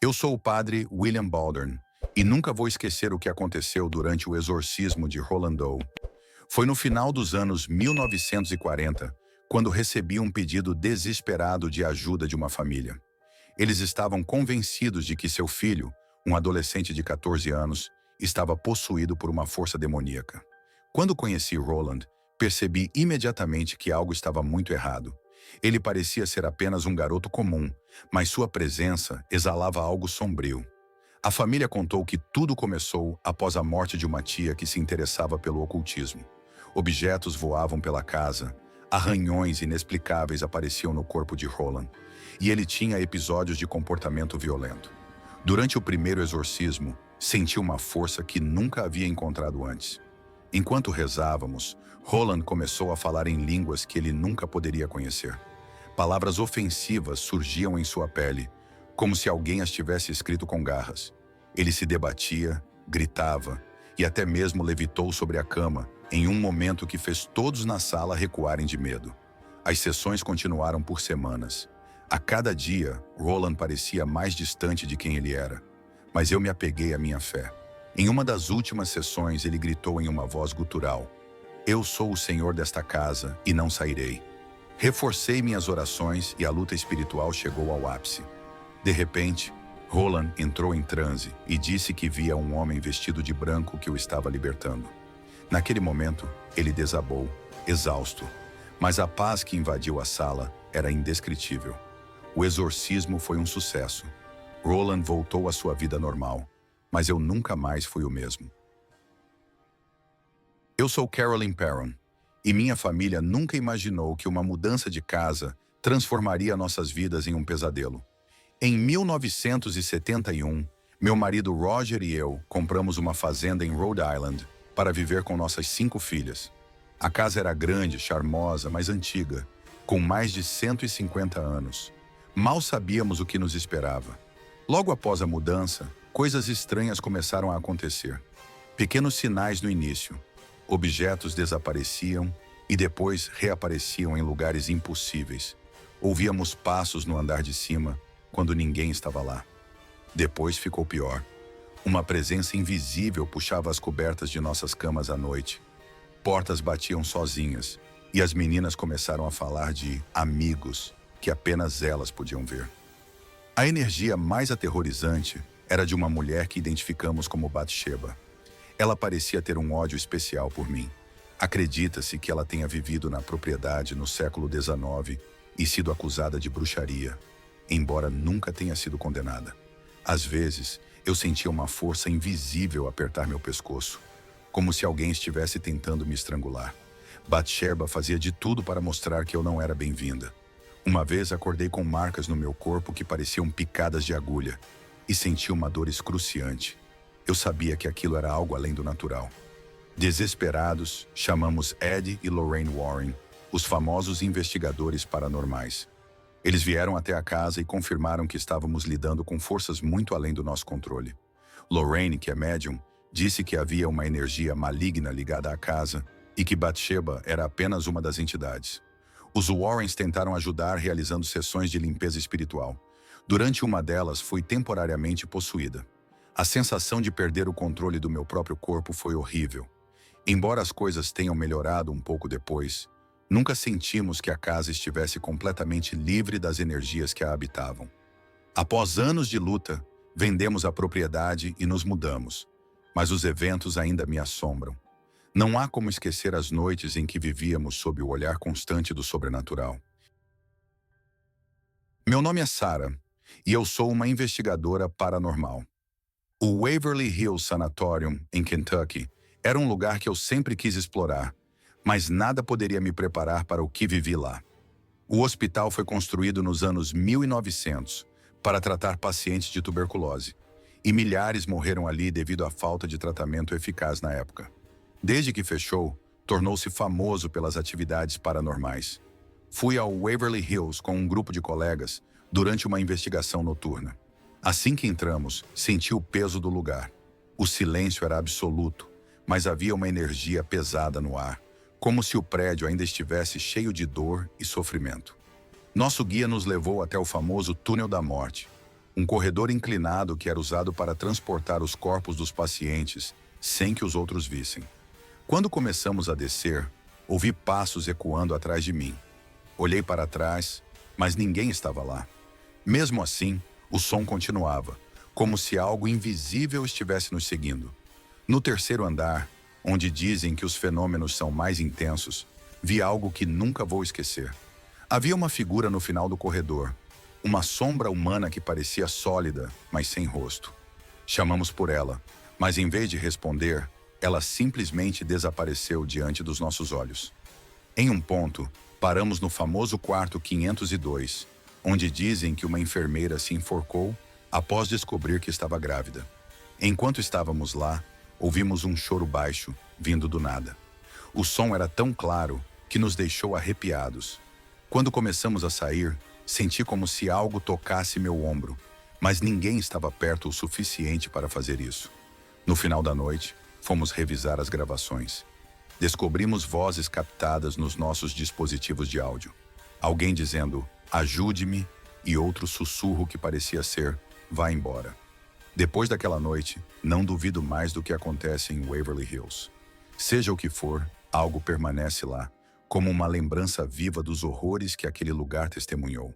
Eu sou o padre William Baldern e nunca vou esquecer o que aconteceu durante o exorcismo de Roland Doe. Foi no final dos anos 1940, quando recebi um pedido desesperado de ajuda de uma família. Eles estavam convencidos de que seu filho, um adolescente de 14 anos, estava possuído por uma força demoníaca. Quando conheci Roland, percebi imediatamente que algo estava muito errado. Ele parecia ser apenas um garoto comum, mas sua presença exalava algo sombrio. A família contou que tudo começou após a morte de uma tia que se interessava pelo ocultismo. Objetos voavam pela casa, arranhões inexplicáveis apareciam no corpo de Roland, e ele tinha episódios de comportamento violento. Durante o primeiro exorcismo, senti uma força que nunca havia encontrado antes. Enquanto rezávamos, Roland começou a falar em línguas que ele nunca poderia conhecer. Palavras ofensivas surgiam em sua pele, como se alguém as tivesse escrito com garras. Ele se debatia, gritava e até mesmo levitou sobre a cama em um momento que fez todos na sala recuarem de medo. As sessões continuaram por semanas. A cada dia, Roland parecia mais distante de quem ele era, mas eu me apeguei à minha fé. Em uma das últimas sessões, ele gritou em uma voz gutural: "Eu sou o Senhor desta casa e não sairei." Reforcei minhas orações e a luta espiritual chegou ao ápice. De repente, Roland entrou em transe e disse que via um homem vestido de branco que o estava libertando. Naquele momento, ele desabou, exausto, mas a paz que invadiu a sala era indescritível. O exorcismo foi um sucesso. Roland voltou à sua vida normal, mas eu nunca mais fui o mesmo. Eu sou Carolyn Perron, e minha família nunca imaginou que uma mudança de casa transformaria nossas vidas em um pesadelo. Em 1971, meu marido Roger e eu compramos uma fazenda em Rhode Island para viver com nossas 5 filhas. A casa era grande, charmosa, mas antiga, com mais de 150 anos. Mal sabíamos o que nos esperava. Logo após a mudança, coisas estranhas começaram a acontecer. Pequenos sinais no início. Objetos desapareciam e depois reapareciam em lugares impossíveis. Ouvíamos passos no andar de cima quando ninguém estava lá. Depois ficou pior. Uma presença invisível puxava as cobertas de nossas camas à noite. Portas batiam sozinhas e as meninas começaram a falar de amigos que apenas elas podiam ver. A energia mais aterrorizante era de uma mulher que identificamos como Bathsheba. Ela parecia ter um ódio especial por mim. Acredita-se que ela tenha vivido na propriedade no século XIX e sido acusada de bruxaria, embora nunca tenha sido condenada. Às vezes, eu sentia uma força invisível apertar meu pescoço, como se alguém estivesse tentando me estrangular. Bathsheba fazia de tudo para mostrar que eu não era bem-vinda. Uma vez acordei com marcas no meu corpo que pareciam picadas de agulha e senti uma dor excruciante. Eu sabia que aquilo era algo além do natural. Desesperados, chamamos Ed e Lorraine Warren, os famosos investigadores paranormais. Eles vieram até a casa e confirmaram que estávamos lidando com forças muito além do nosso controle. Lorraine, que é médium, disse que havia uma energia maligna ligada à casa e que Bathsheba era apenas uma das entidades. Os Warrens tentaram ajudar realizando sessões de limpeza espiritual. Durante uma delas, fui temporariamente possuída. A sensação de perder o controle do meu próprio corpo foi horrível. Embora as coisas tenham melhorado um pouco depois, nunca sentimos que a casa estivesse completamente livre das energias que a habitavam. Após anos de luta, vendemos a propriedade e nos mudamos, mas os eventos ainda me assombram. Não há como esquecer as noites em que vivíamos sob o olhar constante do sobrenatural. Meu nome é Sarah e eu sou uma investigadora paranormal. O Waverly Hills Sanatorium, em Kentucky, era um lugar que eu sempre quis explorar, mas nada poderia me preparar para o que vivi lá. O hospital foi construído nos anos 1900 para tratar pacientes de tuberculose, e milhares morreram ali devido à falta de tratamento eficaz na época. Desde que fechou, tornou-se famoso pelas atividades paranormais. Fui ao Waverly Hills com um grupo de colegas durante uma investigação noturna. Assim que entramos, senti o peso do lugar. O silêncio era absoluto, mas havia uma energia pesada no ar, como se o prédio ainda estivesse cheio de dor e sofrimento. Nosso guia nos levou até o famoso Túnel da Morte, Um corredor inclinado que era usado para transportar os corpos dos pacientes sem que os outros vissem. Quando começamos a descer, ouvi passos ecoando atrás de mim. Olhei para trás, mas ninguém estava lá. Mesmo assim, o som continuava, como se algo invisível estivesse nos seguindo. No terceiro andar, onde dizem que os fenômenos são mais intensos, vi algo que nunca vou esquecer. Havia uma figura no final do corredor, uma sombra humana que parecia sólida, mas sem rosto. Chamamos por ela, mas em vez de responder, ela simplesmente desapareceu diante dos nossos olhos. Em um ponto, paramos no famoso quarto 502, onde dizem que uma enfermeira se enforcou após descobrir que estava grávida. Enquanto estávamos lá, ouvimos um choro baixo, vindo do nada. O som era tão claro que nos deixou arrepiados. Quando começamos a sair, senti como se algo tocasse meu ombro, mas ninguém estava perto o suficiente para fazer isso. No final da noite, fomos revisar as gravações. Descobrimos vozes captadas nos nossos dispositivos de áudio. Alguém dizendo, ajude-me, e outro sussurro que parecia ser, vá embora. Depois daquela noite, não duvido mais do que acontece em Waverly Hills. Seja o que for, algo permanece lá, como uma lembrança viva dos horrores que aquele lugar testemunhou.